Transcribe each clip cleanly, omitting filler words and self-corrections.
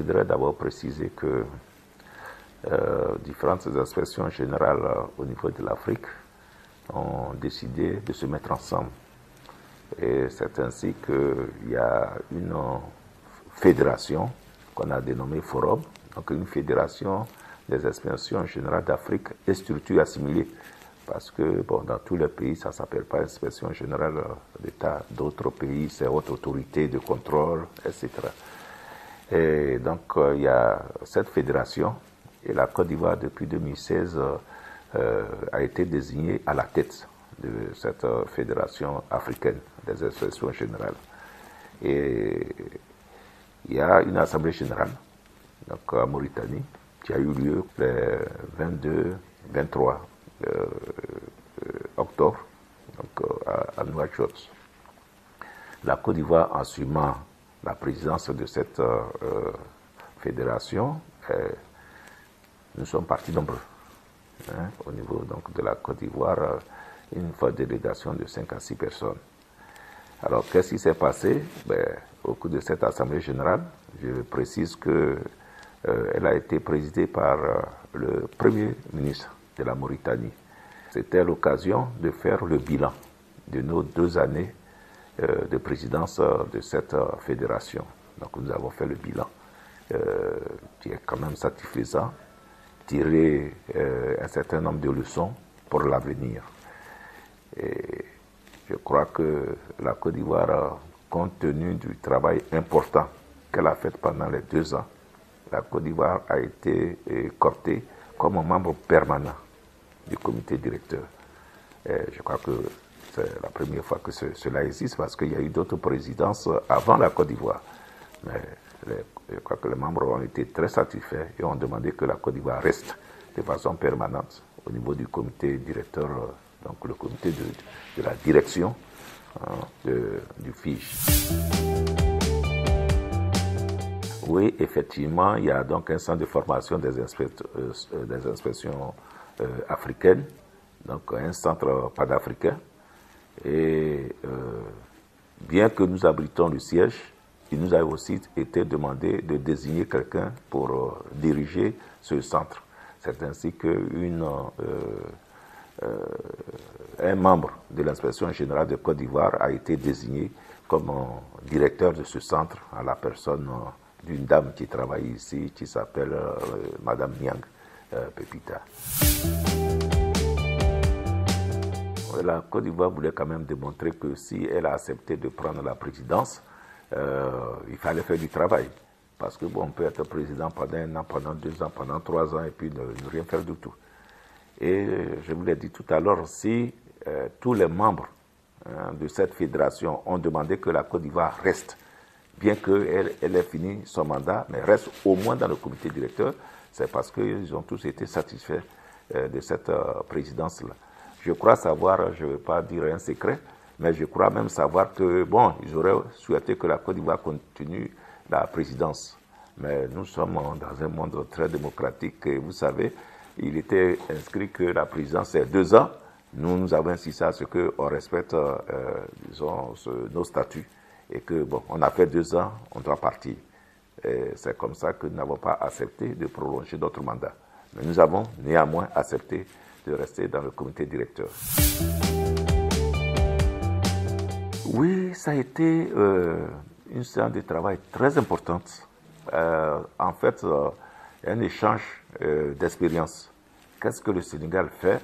voudrais d'abord préciser que différentes inspections générales au niveau de l'Afrique ont décidé de se mettre ensemble. Et c'est ainsi qu'il y a une fédération qu'on a dénommée Forum, donc une fédération des inspections générales d'Afrique et structures assimilées. Parce que dans tous les pays, ça ne s'appelle pas inspection générale d'État. D'autres pays, c'est haute autorité de contrôle, etc. Et donc, il y a cette fédération, et la Côte d'Ivoire, depuis 2016, a été désignée à la tête de cette fédération africaine des inspections générales. Et il y a une assemblée générale, donc en Mauritanie, qui a eu lieu le 22-23 octobre, donc à Nouakchott. La Côte d'Ivoire, assumant la présidence de cette fédération, nous sommes partis nombreux. Au niveau donc, de la Côte d'Ivoire, une forte délégation de 5 à 6 personnes. Alors, qu'est-ce qui s'est passé? Au cours de cette Assemblée générale, je précise qu'elle a été présidée par le Premier ministre de la Mauritanie. C'était l'occasion de faire le bilan de nos 2 années de présidence de cette fédération. Donc, nous avons fait le bilan qui est quand même satisfaisant, tirer un certain nombre de leçons pour l'avenir. Et je crois que la Côte d'Ivoire, compte tenu du travail important qu'elle a fait pendant les 2 ans, la Côte d'Ivoire a été cooptée comme un membre permanent du comité directeur. Et je crois que c'est la première fois que cela existe parce qu'il y a eu d'autres présidences avant la Côte d'Ivoire. Mais je crois que les membres ont été très satisfaits et ont demandé que la Côte d'Ivoire reste de façon permanente au niveau du comité directeur, donc le comité de la direction du FIGE. Oui, effectivement, il y a donc un centre de formation des inspections africaines, donc un centre panafricain. Et bien que nous abritons le siège, il nous a aussi été demandé de désigner quelqu'un pour diriger ce centre. C'est ainsi qu'un membre de l'inspection générale de Côte d'Ivoire a été désigné comme directeur de ce centre à la personne d'une dame qui travaille ici, qui s'appelle Madame Niang Pepita. La Côte d'Ivoire voulait quand même démontrer que si elle a accepté de prendre la présidence, il fallait faire du travail. Parce que on peut être président pendant 1 an, pendant 2 ans, pendant 3 ans et puis ne rien faire du tout. Et je vous l'ai dit tout à l'heure, si tous les membres de cette fédération ont demandé que la Côte d'Ivoire reste, bien qu'elle ait fini son mandat, mais reste au moins dans le comité directeur, c'est parce qu'ils ont tous été satisfaits de cette présidence-là. Je crois savoir, je ne vais pas dire un secret, mais je crois même savoir que, ils auraient souhaité que la Côte d'Ivoire continue la présidence. Mais nous sommes dans un monde très démocratique et vous savez, il était inscrit que la présidence est 2 ans. Nous avons insisté à ce qu'on respecte, nos statuts et que, on a fait 2 ans, on doit partir. C'est comme ça que nous n'avons pas accepté de prolonger notre mandat. Mais nous avons néanmoins accepté de rester dans le comité directeur. Oui, ça a été une séance de travail très importante. En fait, un échange d'expérience. Qu'est-ce que le Sénégal fait?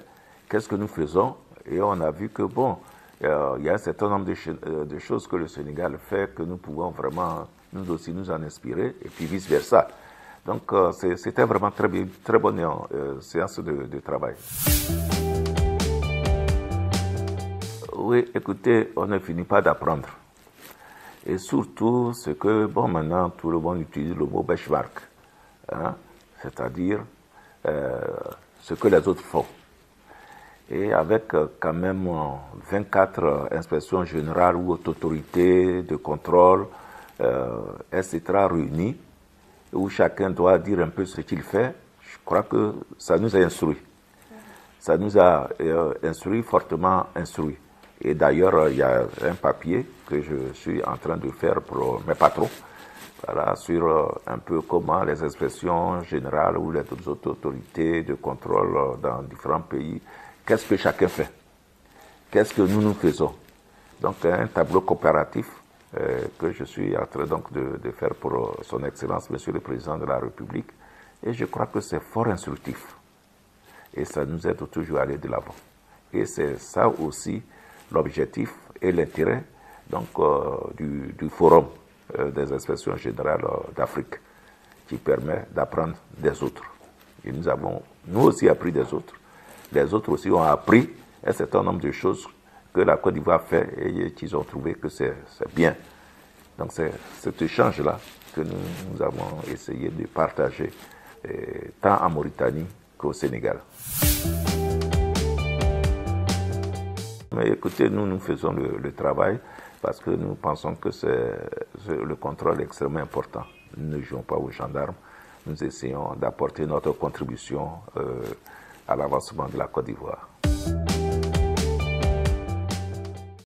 Qu'est-ce que nous faisons? Et on a vu que, il y a un certain nombre de choses que le Sénégal fait que nous pouvons vraiment, nous aussi, nous en inspirer, et puis vice-versa. Donc, c'était vraiment très bonne séance de travail. Oui, écoutez, on ne finit pas d'apprendre. Et surtout, ce que, maintenant, tout le monde utilise le mot benchmark, c'est-à-dire ce que les autres font. Et avec quand même 24 inspections générales ou autorités de contrôle, etc., réunies, où chacun doit dire un peu ce qu'il fait, je crois que ça nous a instruits. Ça nous a fortement instruits. Et d'ailleurs, il y a un papier que je suis en train de faire pour mes patrons, Voilà, sur un peu comment les inspections générales ou les autorités de contrôle dans différents pays, qu'est-ce que chacun fait, qu'est-ce que nous faisons. Donc un tableau coopératif que je suis en train donc de faire pour son Excellence, Monsieur le Président de la République, et je crois que c'est fort instructif. Et ça nous aide toujours à aller de l'avant. Et c'est ça aussi l'objectif et l'intérêt donc du forum des inspections générales d'Afrique, qui permet d'apprendre des autres. Et nous avons, nous aussi, appris des autres. Les autres aussi ont appris un certain nombre de choses que la Côte d'Ivoire fait et qu'ils ont trouvé que c'est bien. Donc c'est cet échange-là que nous avons essayé de partager tant en Mauritanie qu'au Sénégal. Mais écoutez, nous faisons le travail parce que nous pensons que le contrôle est extrêmement important. Nous ne jouons pas aux gendarmes, nous essayons d'apporter notre contribution à l'avancement de la Côte d'Ivoire.